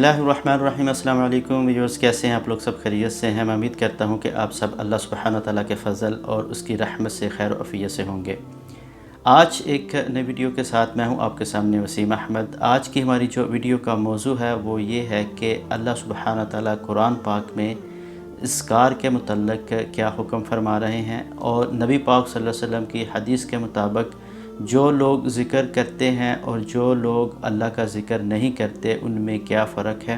बिस्मिल्लाहिर्रहमानिर्रहीम। अस्सलाम वालेकुम व्यूअर्स, कैसे हैं आप लोग? सब खैरियत से हैं। मैं उम्मीद करता हूं कि आप सब अल्लाह सुब्हानहू व तआला के फ़ज़ल और उसकी रहमत से खैर अफ़ियत से होंगे। आज एक नई वीडियो के साथ मैं हूं आपके सामने वसीम अहमद। आज की हमारी जो वीडियो का मौजू है वो ये है कि अल्लाह सुब्हानहू व तआला कुरान पाक में इस्कार के मुतल्लिक़ क्या हुक्म फरमा रहे हैं और नबी पाक सल्लल्लाहु अलैहि वसल्लम की हदीस के मुताबिक जो लोग ज़िक्र करते हैं और जो लोग अल्लाह का ज़िक्र नहीं करते उनमें क्या फ़र्क है।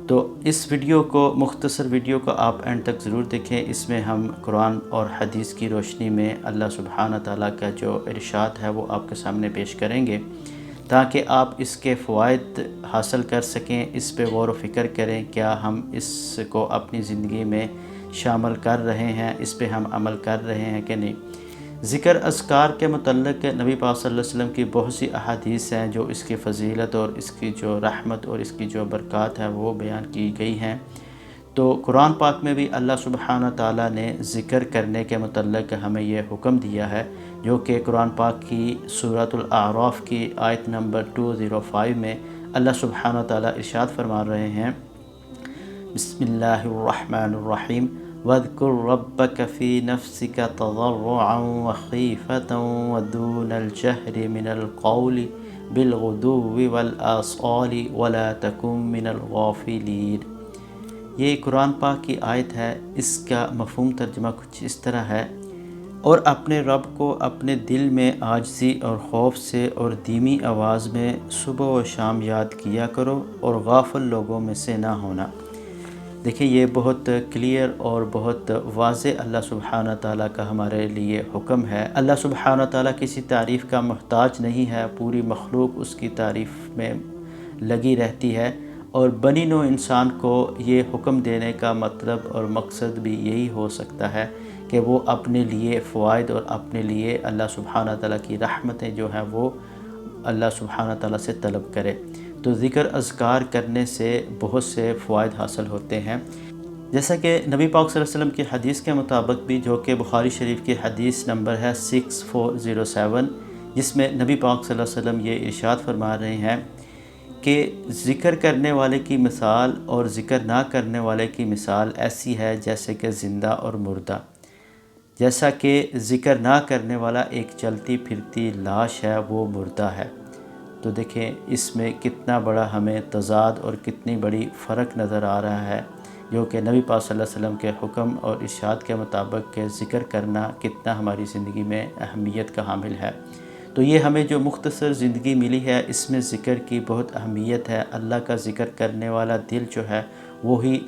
तो इस वीडियो को, मुख्तसर वीडियो को आप एंड तक ज़रूर देखें। इसमें हम कुरान और हदीस की रोशनी में अल्लाह सुब्हानहू व तआला का जो इरशाद है वो आपके सामने पेश करेंगे ताकि आप इसके फ़वाइद हासिल कर सकें, इस पे गौर व फ़िक्र करें। क्या हम इसको अपनी ज़िंदगी में शामिल कर रहे हैं, इस पे हम अमल कर रहे हैं कि नहीं। ज़िक्र अज़कार के मुतल्लिक़ नबी पाक सल्लल्लाहु अलैहि वसल्लम की बहुत सी अहादीस हैं जो इसकी फ़जीलत और इसकी जो रहमत और इसकी जो बरक़ात है वो बयान की गई हैं। तो कुरान पाक में भी अल्लाह सुब्हानहू व तआला ने ज़िक्र करने के मुतल्लिक़ हमें ये हुक्म दिया है, जो कि कुरान पाक की सूरतुल आराफ की आयत नंबर 205 में अल्लाह सुब्हानहू व तआला इरशाद फरमा रहे हैं, बिस्मिल्लाहिर्रहमानिर्रहीम, वज़्कुर रब्बक फ़ी नफ़्सिक तज़र्रुअन व ख़ीफ़तन व दूनल जहरि मिनल क़ौलि बिलग़ुदुव्वि वल आसाली वला तकुन मिनल गाफ़िलीन। ये कुरान पाक की आयत है। इसका मफ़हूम तर्जुमा कुछ इस तरह है, और अपने रब को अपने दिल में आजिज़ी और ख़ौफ़ से और धीमी आवाज़ में सुबह व शाम याद किया करो और गाफ़िल लोगों में से ना होना। देखिए, ये बहुत क्लियर और बहुत वाज़ेह अल्लाह सुब्हानहू व तआला का हमारे लिए हुक्म है। अल्लाह सुब्हानहू व तआला किसी तारीफ़ का मोहताज नहीं है, पूरी मखलूक उसकी तारीफ़ में लगी रहती है। और बनी नौ इंसान को ये हुक्म देने का मतलब और मकसद भी यही हो सकता है कि वो अपने लिए फ़वाइद और अपने लिए अल्लाह सुब्हानहू व तआला की रहमतें जो हैं वो अल्लाह सुब्हानहू व तआला से तलब करे। तो ज़िक्र अज़कार करने से बहुत से फ़वाइद हासिल होते हैं, जैसा कि नबी पाक सल्लल्लाहु अलैहि वसल्लम की हदीस के मुताबिक भी, जो कि बुखारी शरीफ की हदीस नंबर है 6407, जिसमें नबी पाक सल्लल्लाहु अलैहि वसल्लम ये इरशाद फरमा रहे हैं कि ज़िक्र करने वाले की मिसाल और ज़िक्र ना करने वाले की मिसाल ऐसी है जैसे कि ज़िंदा और मुर्दा। जैसा कि ज़िक्र ना करने वाला एक चलती फिरती लाश है, वो मुर्दा है। तो देखें, इसमें कितना बड़ा हमें तज़ाद और कितनी बड़ी फ़र्क नज़र आ रहा है, जो कि नबी पाक सल्लल्लाहु अलैहि वसल्लम के हुक्म और इरशाद के मुताबिक के ज़िक्र करना कितना हमारी ज़िंदगी में अहमियत का हामिल है। तो ये हमें जो मुख्तसर ज़िंदगी मिली है, इसमें ज़िक्र की बहुत अहमियत है। अल्लाह का ज़िक्र करने वाला दिल जो है वही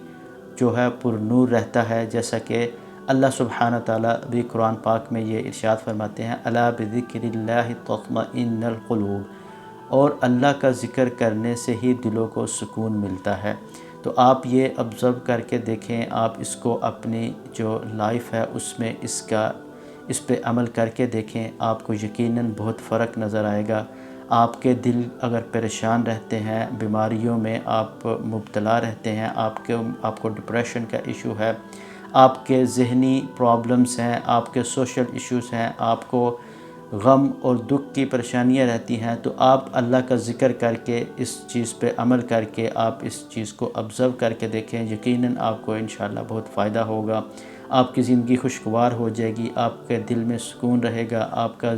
जो है पुरनूर रहता है, जैसा कि अल्लाह सुब्हानहू व तआला भी कुरान पाक में ये इरशाद फरमाते हैं, अला बिज़िक्रिल्लाहि तत्मइन्नुल क़ुलूब, और अल्लाह का ज़िक्र करने से ही दिलों को सुकून मिलता है। तो आप ये ऑब्ज़र्व करके देखें, आप इसको अपनी जो लाइफ है उसमें इस पे अमल करके देखें, आपको यकीनन बहुत फ़र्क नज़र आएगा। आपके दिल अगर परेशान रहते हैं, बीमारियों में आप मुब्तला रहते हैं, आपको डिप्रेशन का इशू है, आपके ज़हनी प्रॉब्लम्स हैं, आपके सोशल इश्यूज़ हैं, आपको गम और दुख की परेशानियां रहती हैं, तो आप अल्लाह का ज़िक्र करके इस चीज़ पे अमल करके आप इस चीज़ को ऑब्ज़र्व करके देखें, यकीनन आपको इंशाअल्लाह बहुत फ़ायदा होगा। आपकी ज़िंदगी खुशगवार हो जाएगी, आपके दिल में सुकून रहेगा, आपका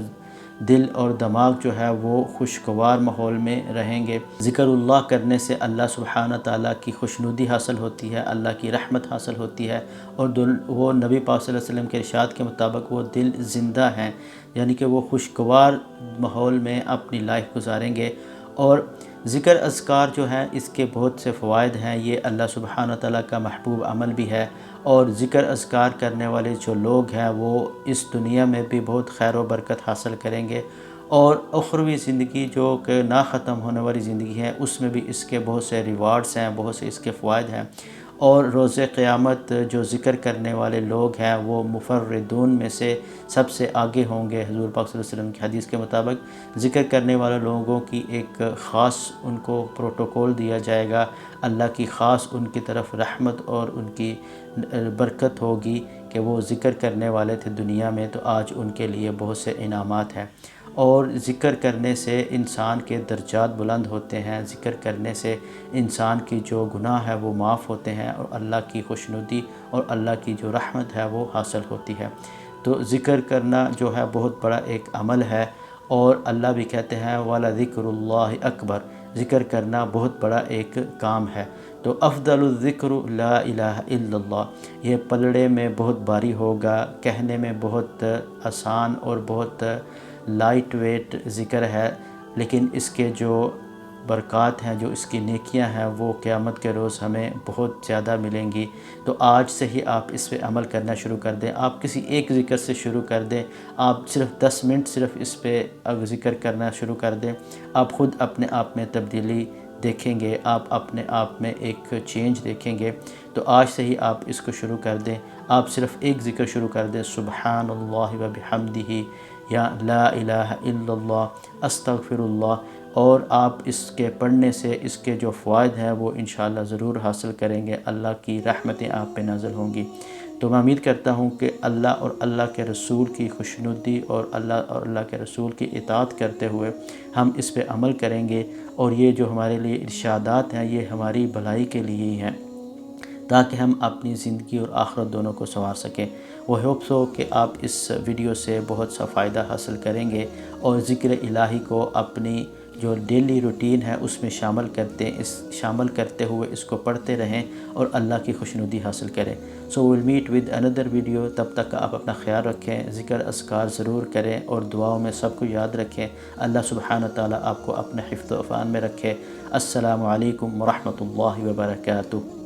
दिल और दिमाग जो है वो खुशगवार माहौल में रहेंगे। ज़िक्रुल्लाह करने से अल्लाह सुब्हानहू व तआला की खुशनुदी हासिल होती है, अल्लाह की रहमत हासिल होती है, और वो नबी पाक सल्लल्लाहु अलैहि वसल्लम के इरशाद के मुताबिक वो दिल ज़िंदा हैं, यानी कि वो खुशगवार माहौल में अपनी लाइफ गुजारेंगे। और ज़िक्र अज़कार जो है इसके बहुत से फ़वाइद हैं। ये अल्लाह सुब्हानहू व तआला का महबूब अमल भी है, और ज़िक्र अज़कार करने वाले जो लोग हैं वो इस दुनिया में भी बहुत खैर व बरकत हासिल करेंगे, और उखरवी ज़िंदगी जो कि ना ख़त्म होने वाली ज़िंदगी है उसमें भी इसके बहुत से रिवार्ड्स हैं, बहुत से इसके फ़वाइद हैं। और रोज़े क़यामत जो ज़िक्र करने वाले लोग हैं वो मुफ़र्रिदून में से सबसे आगे होंगे। हुज़ूर पाक सल्लल्लाहु अलैहि वसल्लम की हदीस के मुताबिक ज़िक्र करने वाले लोगों की एक ख़ास उनको प्रोटोकॉल दिया जाएगा, अल्लाह की ख़ास उनकी तरफ रहमत और उनकी बरकत होगी कि वो ज़िक्र करने वाले थे दुनिया में, तो आज उनके लिए बहुत से इनामात हैं। اور ذکر کرنے سے انسان کے درجات بلند ہوتے ہیں، ذکر کرنے سے انسان کی جو گناہ ہے وہ معاف ہوتے ہیں، اور اللہ کی خوشنودی اور اللہ کی جو رحمت ہے وہ حاصل ہوتی ہے۔ تو ذکر کرنا جو ہے بہت بڑا ایک عمل ہے، اور اللہ بھی کہتے ہیں وَلَذِكْرُ اللَّهِ اکبر، ذکر کرنا بہت بڑا ایک کام ہے۔ تو افضل الذکر لا الہ الا اللہ، یہ پلڑے میں بہت بھاری ہوگا، کہنے میں بہت آسان اور بہت لائٹ ویٹ ذکر ہے، لیکن اس کے جو برکات ہیں، جو اس کی نیکیاں ہیں، وہ قیامت کے روز ہمیں بہت زیادہ ملیں گی۔ تو آج سے ہی آپ اس پہ عمل کرنا شروع کر دیں، آپ کسی ایک ذکر سے شروع کر دیں، آپ صرف 10 منٹ صرف اس پہ ذکر کرنا شروع کر دیں، آپ خود اپنے آپ میں تبدیلی دیکھیں گے، آپ اپنے آپ میں ایک چینج دیکھیں گے۔ تو آج سے ہی آپ اس کو شروع کر دیں، آپ صرف ایک ذکر شروع کر دیں، سبحان اللہ و بحمدہ، یا لا الہ الا اللہ، استغفر اللہ، اور آپ اس کے پڑھنے سے اس کے جو فوائد ہیں وہ انشاءاللہ ضرور حاصل کریں گے، اللہ کی رحمتیں آپ پہ نازل ہوں گی۔ تو میں امید کرتا ہوں کہ اللہ اور اللہ کے رسول کی خوشنودی اور اللہ کے رسول کی اطاعت کرتے ہوئے ہم اس پہ عمل کریں گے، اور یہ جو ہمارے لیے ارشادات ہیں یہ ہماری بھلائی کے لیے ہی ہیں، تاکہ ہم اپنی زندگی اور آخرت دونوں کو سنوار سکیں۔ وہ ہوپ سو کہ آپ اس ویڈیو سے بہت سا فائدہ حاصل کریں گے، اور ذکر الہی کو اپنی جو ڈیلی روٹین ہے اس میں شامل کرتے ہوئے اس کو پڑھتے رہیں اور اللہ کی خوشنودی حاصل کریں۔ So will meet with another video, تب تک آپ اپنا خیال رکھیں، ذکر اذکار ضرور کریں، اور دعاؤں میں سب کو یاد رکھیں۔ اللہ سبحانہ تعالیٰ آپ کو اپنے حفظ و امان میں رکھے۔ السلام علیکم ورحمۃ اللہ وبرکاتہ۔